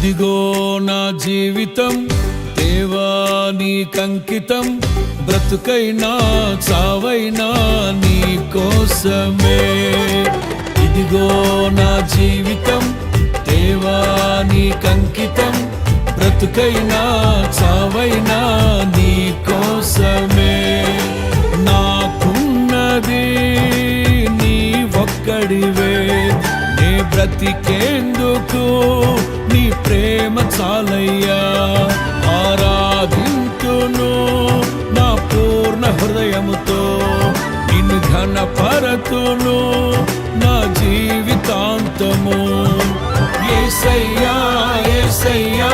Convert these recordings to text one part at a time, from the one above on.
ఇదిగో నా జీవితం దేవా నీకంకితం, బ్రతుకైనా చావైనా నీ కోసమే. ఇదిగో నా జీవితం దేవా నీకంకితం, బ్రతుకైనా చావైనా నీ కోసమే. నాకున్నది నీ ఒక్కడివే, నే బ్రతికేందుకు నీ ప్రేమ చాలయ్యా. ఆరాధింతును నా పూర్ణ హృదయముతో, నిన్ను ఘనపరతును నా జీవితాంతము. యేసయ్యా యేసయ్యా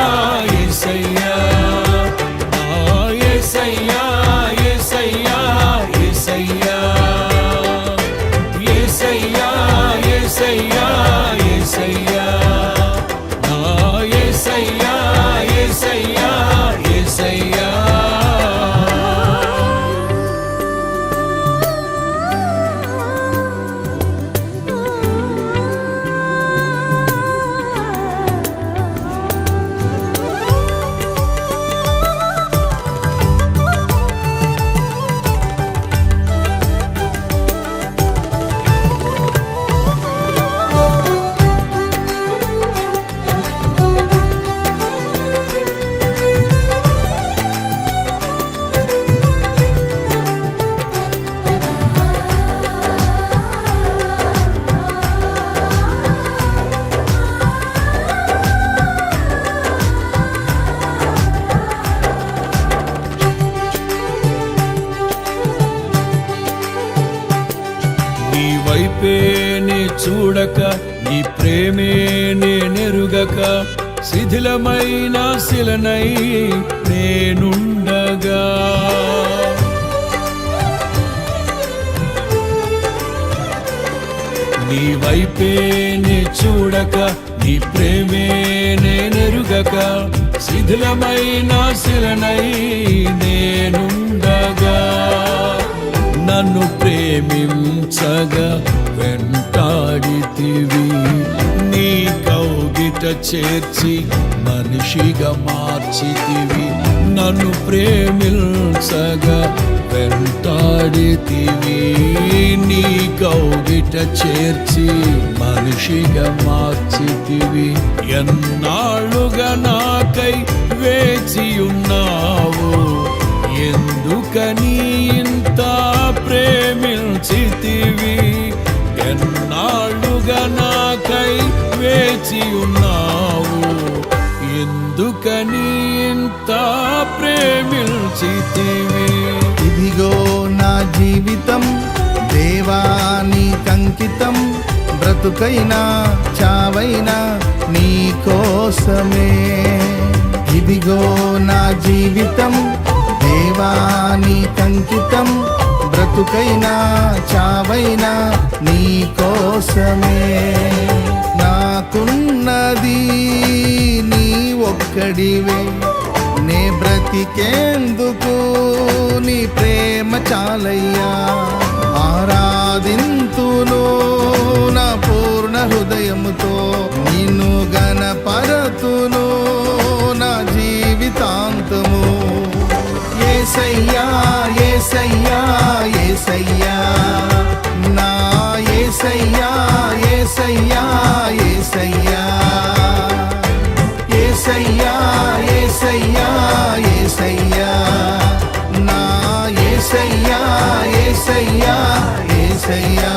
యేసయ్యా, యేసయ్యా యేసయ్యా యేసయ్యా, యేసయ్యా యేసయ్యా యేసయ్యా, యేసయ్యా యేసయ్యా యేసయ్యా. నీ వైపే నే చూడక, నీ ప్రేమే నెరుగక, శిథిలమైన శిలనై నేనుండగా. నీ వైపే నే చూడక, నీ ప్రేమే నెరుగక, శిథిలమైన శిలనై నేనుండగా. నన్ను ప్రేమించగా వెంటాడితివి, నీ కౌగిట చేర్చి మనిషిగా మార్చితివి. నన్ను ప్రేమించగా వెంటాడితివి, నీ కౌగిట చేర్చి మనిషిగా మార్చితివి. ఎన్నాళ్ళుగా నాకై వేచి ఉన్నావు, ఎందుకని ఇంత ప్రేమించితివి. ఎన్నాళ్ళుగా నాకై వేచి ఉన్నావు, ఎందుకని ఇంత ప్రేమించితివి. ఇదిగో నా జీవితం దేవా నీకంకితం, బ్రతుకైనా చావైనా నీ కోసమే. ఇదిగో నా జీవితం దేవా నీకంకితం, బ్రతుకైనా చావైనా నీ కోసమే. నాకున్నది నీ ఒక్కడివే, నే బ్రతికేందుకు నీ ప్రేమ చాలయ్యా. ఆరాధింతును నా పూర్ణ హృదయముతో, నిన్ను ఘనపరతును నా జీవితాంతము. యేసయ్యా యేసయ్యా యేసయ్యా, నా యేసయ్యా యేసయ్యా యేసయ్యా, యేసయ్యా యేసయ్యా యేసయ్యా, నా యేసయ్యా యేసయ్యా యేసయ్యా.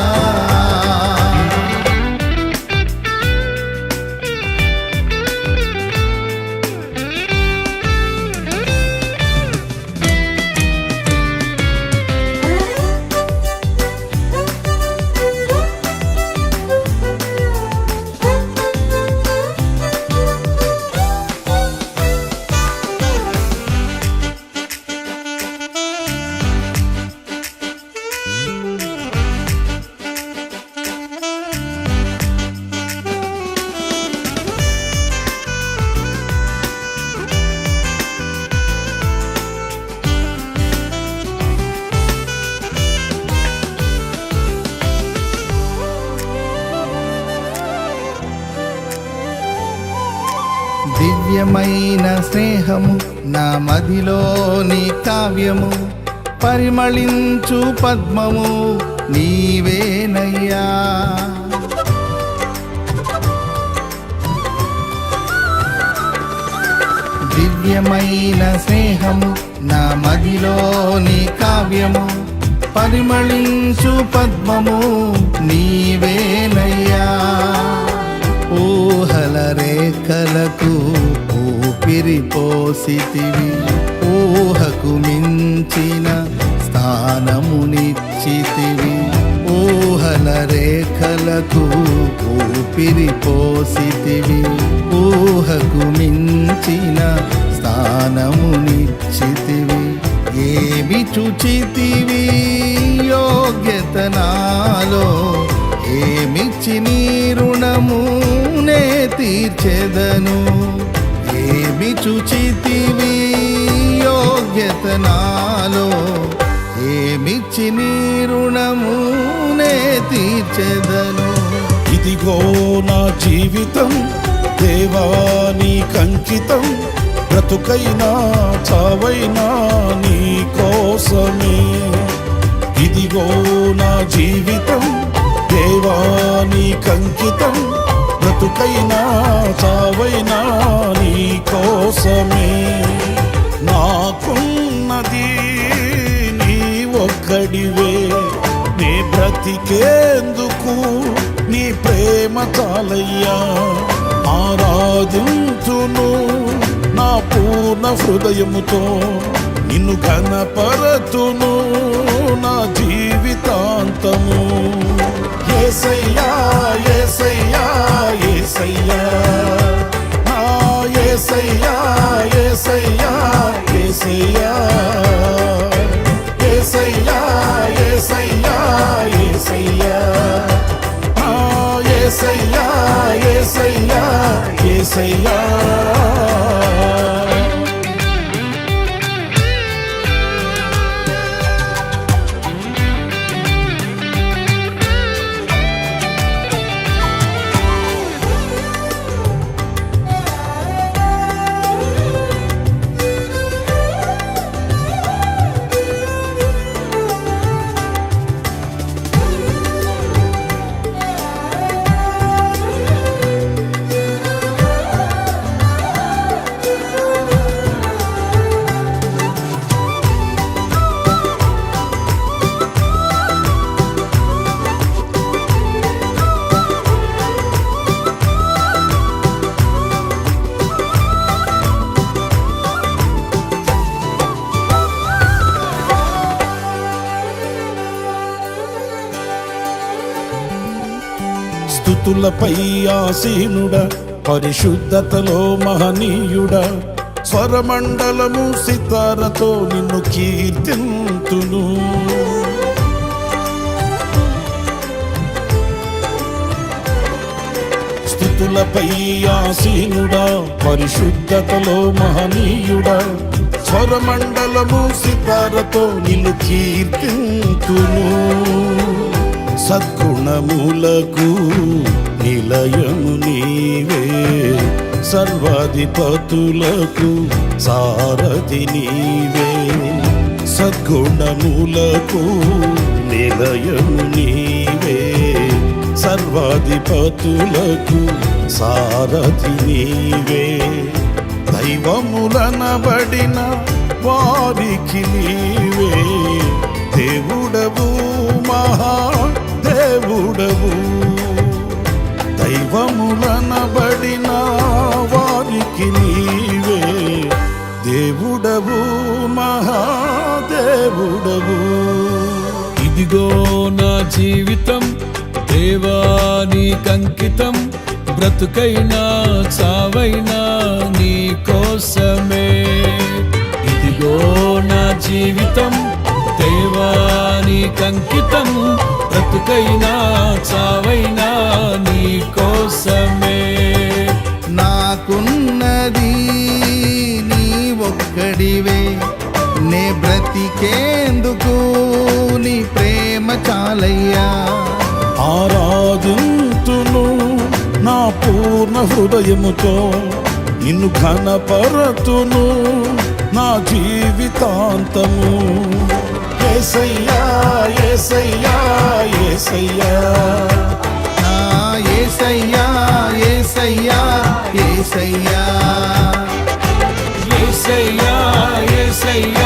దివ్యమైన స్నేహము నా మదిలోని కావ్యము, పరిమళించు పద్మము నీవేనయ్యా. దివ్యమైన స్నేహము నా మదిలోని కావ్యము, పరిమళించు పద్మము నీవేనయ్యా. ఊహల రేఖలకు ఊపిరి పోసితివి, ఊహకు మించిన స్థానమునిచ్చితివి. ఊహల రేఖలకు ఊపిరి పోసితివి, ఊహకు మించిన స్థానమునిచ్చితివి. ఏమి చుచితివి యోగ్యత నాలో, ఏమిచ్చి నీ రుణము నే తీర్చెదను. ఏమి చుచితివి యోగ్యత నాలో, ఏమిచ్చి నీ రుణము నే తీర్చెదను. ఇదిగో నా జీవితం దేవా నీకంకితం, బ్రతుకైనా చావైనా నీ కోసమే. ఇదిగో నా జీవితం దేవా నీకంకితం, బ్రతుకైనా చావైనా నీ కోసమే. నాకున్నది నీ ఒక్కడివే, నే బ్రతికేందుకు నీ ప్రేమ చాలయ్యా. ఆరాధించును నా పూర్ణ హృదయముతో, నిన్ను ఘనపరతును నా జీవితాంతము. యేసయ్యా యేసయ్యా యేసయ్యా, నా యేసయ్యా యేసయ్యా యేసయ్యా, యేసయ్యా యేసయ్యా యేసయ్యా, నా యేసయ్యా యేసయ్యా యేసయ్యా. స్తుతులపై ఆసీనుడా, పరిశుద్ధతలో మహనీయుడా, స్వరమండలము సితారతో నిన్ను కీర్తింతును. స్తుతులపై ఆసీనుడా, పరిశుద్ధతలో మహనీయుడా, స్వరమండలము సితారతో నిన్ను కీర్తింతును. సద్గుణములకు నిలయము నీవే, సర్వాధిపతులకు సారథి నీవే. సద్గుణములకు నిలయము నీవే, సర్వాధిపతులకు సారథి నీవే. దైవములనబడిన వారికి నీవే దేవుడవు, మహాదేవుడవు. దైవములనబడిన వారికి నీవే దేవుడవు, మహాదేవుడవు. ఇదిగో నా జీవితం దేవా నీకంకితం, బ్రతుకైనా చావైనా నీ కోసమే. ఇదిగో నా జీవితం దేవా నీకంకితం, బ్రతుకైనా చావైనా నీ కోసమే. నాకున్నది నీ ఒక్కడివే, నే బ్రతికేందుకు నీ ప్రేమ చాలయ్యా. ఆరాధింతును నా పూర్ణ హృదయముతో, నిన్ను ఘనపరతును నా జీవితాంతము. యేసయ్యా యేసయ్యా యేసయ్యా ఆ యేసయ్యా యేసయ్యా యేసయ్యా యేసయ్యా యేసయ్యా